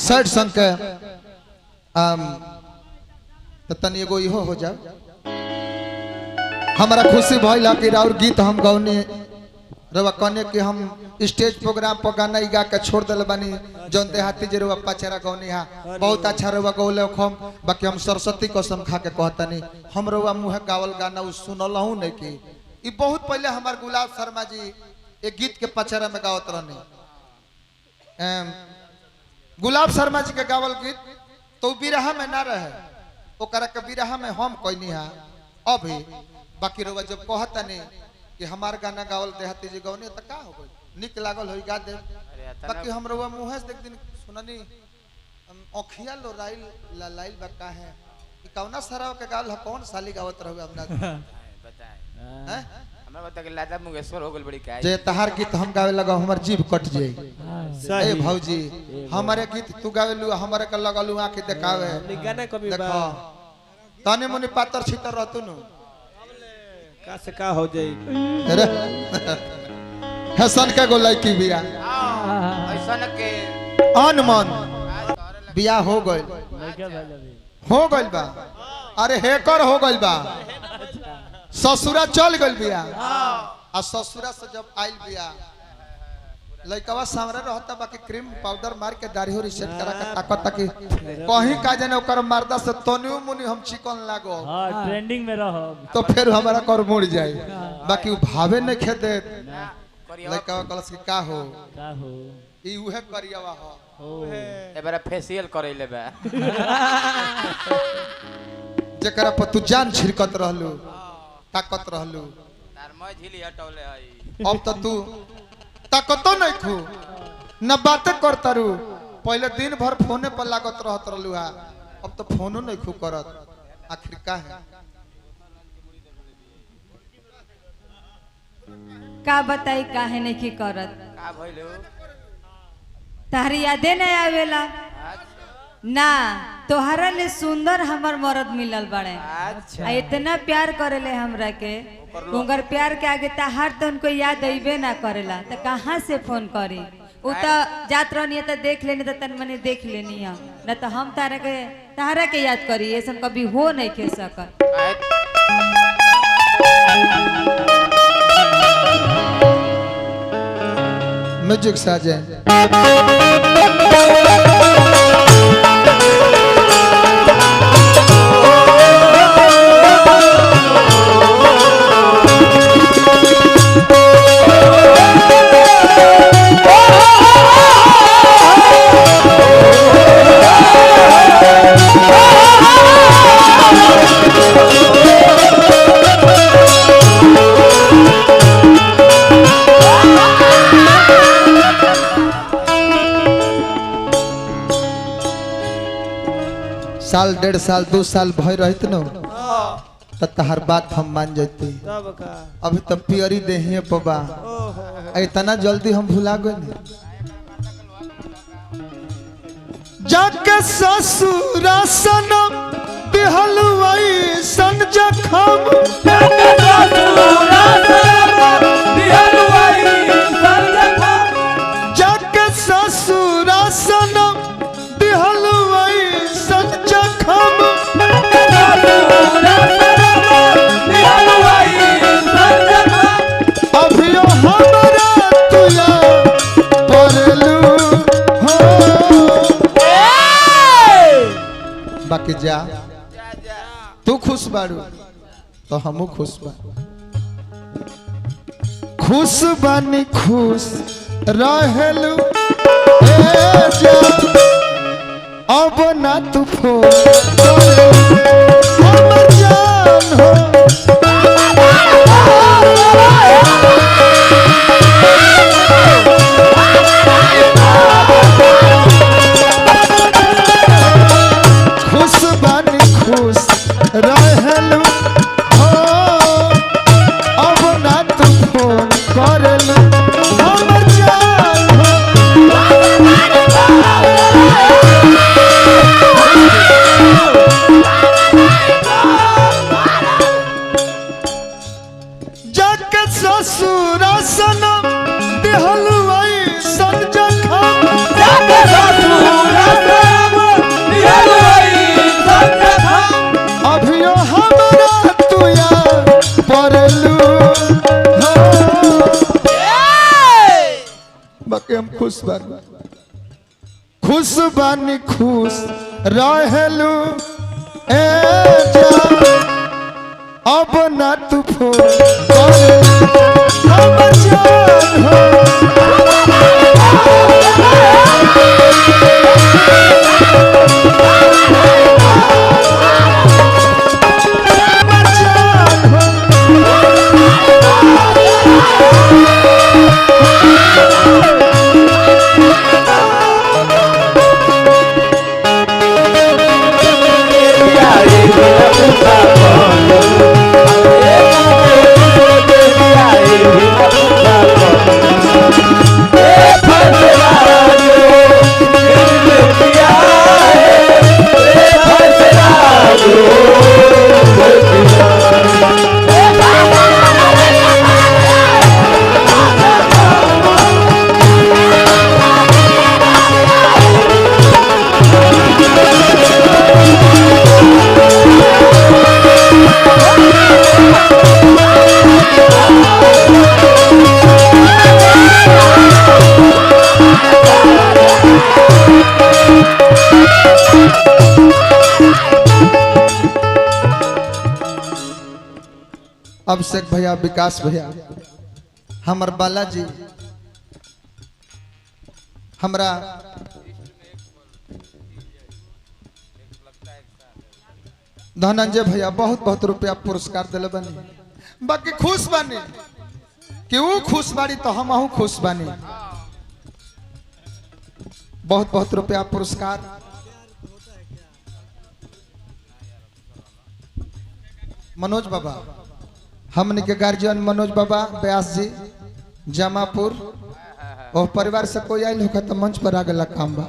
Sad संग के तो तनी एगो इहो हो जाओ। हमारा खुशी भइल कि और गीत हम गौने रवा कहने कि हम स्टेज प्रोग्राम पर गाना गा के छोड़ दिल बानी जौन देहाती जे रवा पचरा गौनी हा बहुत अच्छा रवा गौले हम। बाकी हम सरस्वती कसम खा के कहतनी हम रवा मुँह गावल गाना उ सुनलहूँ नहीं कि ई बहुत पहले हमार गुलाब शर्मा जी एक गीत के पचरा में गावत रहनी। गुलाब शर्मा जी के गावल गीत तो बिरहा में ना रहे ओकरा के बिरहा में हम कहनी हा अभी। बाकी रवा जब कहतनी कि हमार गाना गावल देहाती जी गौनी तो का हो गई निक लागल हो गा दे। बाकी हम रवा मुँह से एक दिन सुननी ओखिया लो राइल लाइल बका है कि कौना सराव के गावल है कौन साली गावत रहे हमरा बताए हमरा बता के लादा मुंगेश्वर हो गल बड़ी का जे तहार गीत हम गावे लगा हमर जीभ कट जाई। ए भौजी हमारे गीत तू गावेलू हमारे के लगलू आंख देखावे गाना कभी देखो तने मुनि पातर छितर रहतु नु का से का हो जाई। अरे हसन के गोलाई की बिया ऐसा न के अनमन बिया हो गइल बा। अरे हेकर हो गइल बा ससुरा चल गइल बिया आ ससुरा से जब आइल बिया लइकवा सामने रहता बाकी क्रीम पाउडर मार के दाढ़ी रिसेट करा के ताकत ताकि कहीं का जाने ओकर मर्दा से तनियो मुनि हम चिकन लागो हां ट्रेंडिंग में रहो तो फिर हमारा कर मुड़ जाए। बाकी उ भावे नहीं खेदे लइकवा कलस के का हो ई उहे करियावा हो एबारा फेशियल करैले बा जेकरा पर तू जान छिड़कत रहलू ताकत रहलू तार मैं झिली हटौले हई अब तो तू ताकतो नहीं खू न बातें करता रू। पहले दिन भर फोने पर लागत रहत रहलू हा अब तो फोनो नहीं खू करत आखिर का है का बताई काहे नहीं की करत का भइलो तारी यादे नहीं आवेला ना तोहरा ले सुंदर हमर मर्द मिलल बड़े। अच्छा इतना प्यार करेले हमरा के उनकर प्यार के आगे तहार तो उनको याद अइबे ना करेला तो कहाँ से फोन करी। उ तो जात रहनी तो देख लेनी तो तन मने देख लेनी है ना तो हम तहरा के याद करी ये सब कभी हो नहीं खे सकत। म्यूजिक साजे साल 1.5 साल 2 साल भय रहित न तो तहर बात हम मान जाती। अभी तो पियरी देहिए पबा इतना जल्दी हम भुला गए जाके ससुरा सनम दिहलुआई सन जखम जाके ससुरा सनम दिहलुआई सन जखम अभियो हमरा तुला परलू हो बाकी जा तू खुश बारू तो हमू खुश बा खुश बानी खुश रहेलू जा अब ना तू फोन हमर जान हो खुश बानी खुश रहलू हो अब ना तू फोन करलू हमर जान हो खुश बानी खुश बानी खुश रहेलू ए जान अब ना तू फोन हम जान हो अभिषेक भैया विकास भैया हमर बालाजी हमरा धनंजय भैया बहुत बहुत रुपया पुरस्कार दिले बनी बाकी खुश बानी कि वो खुश बाड़ी तो हम खुश बानी बहुत बहुत रुपया पुरस्कार मनोज बाबा हमने के गार्जियन मनोज बाबा व्यास जी जमापुर और परिवार से कोई आई होगा तो मंच पर आ गया काम बा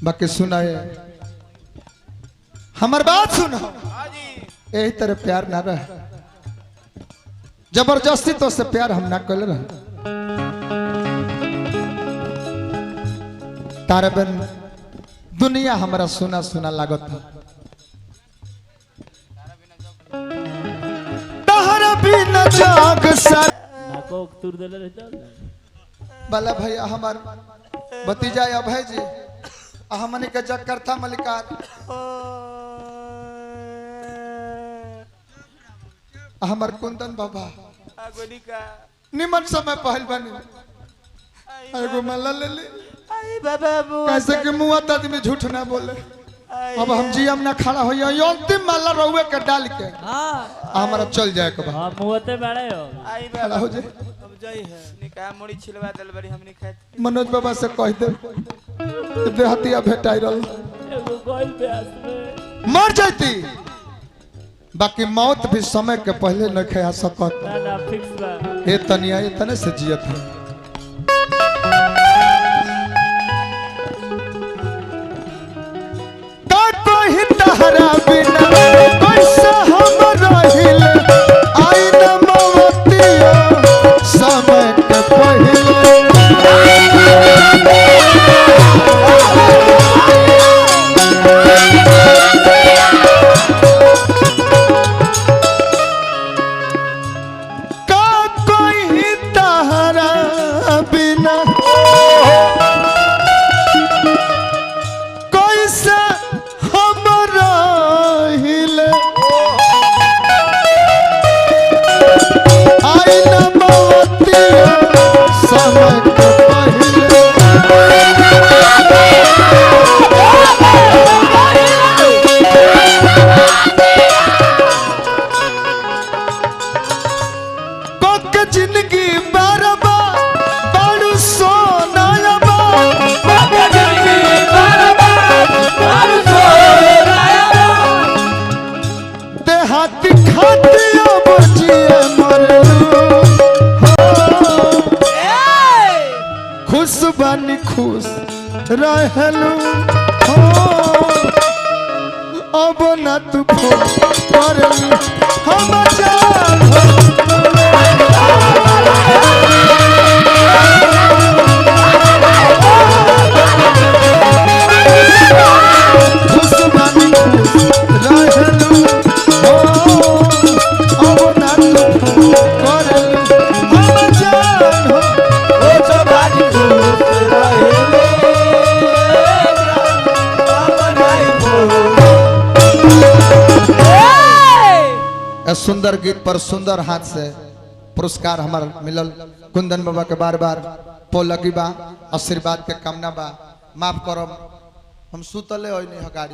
बाकी सुना है हमार बात सुनो यही तरह प्यार ना रहे जबरदस्ती तो से प्यार हम ना कर रहे तारे बन दुनिया हमारा सुना सुना लागत था बिना जाग सर बाला भैया हमार भतीजा अभय जी हमने के जक्कर था मलिकार हमार कुंदन बाबा निमन समय पहल बनी एगो माला ले ले कैसे कि मुआ आदमी झूठ ना बोले अब हम जीएम ना खड़ा हो अंतिम माला रहुए के डाल के हमारा चल जाए के हां मुहते बड़े हो आई खड़ा हो जाए अब जाई है निकाह मुड़ी छिलवा देल बड़ी हमनी खात मनोज बाबा से कह दे देहतिया भेटाई रहल एगो गोल प्यास में मर जाती बाकी मौत भी समय के पहले न खा सकत ना फिक्स बा ए तनिया ए तने से जियत है तहरा बिना कैसे हम रहिल आई न मवतिया समय के पहले का कोई तहरा बिना कैसे जिंदगी बरबा बाड़ू सोना देहाती खातिया बचिए मरलू खुश बानी खुश रहलू अब ना तू फोन करलू हम जान ए सुंदर गीत पर सुंदर हाथ से पुरस्कार हमार मिलल। कुंदन बाबा के बार बार पो लगी बा, आशीर्वाद के कामना बा। माफ करो हम सुतले होई नहीं गाड़ी।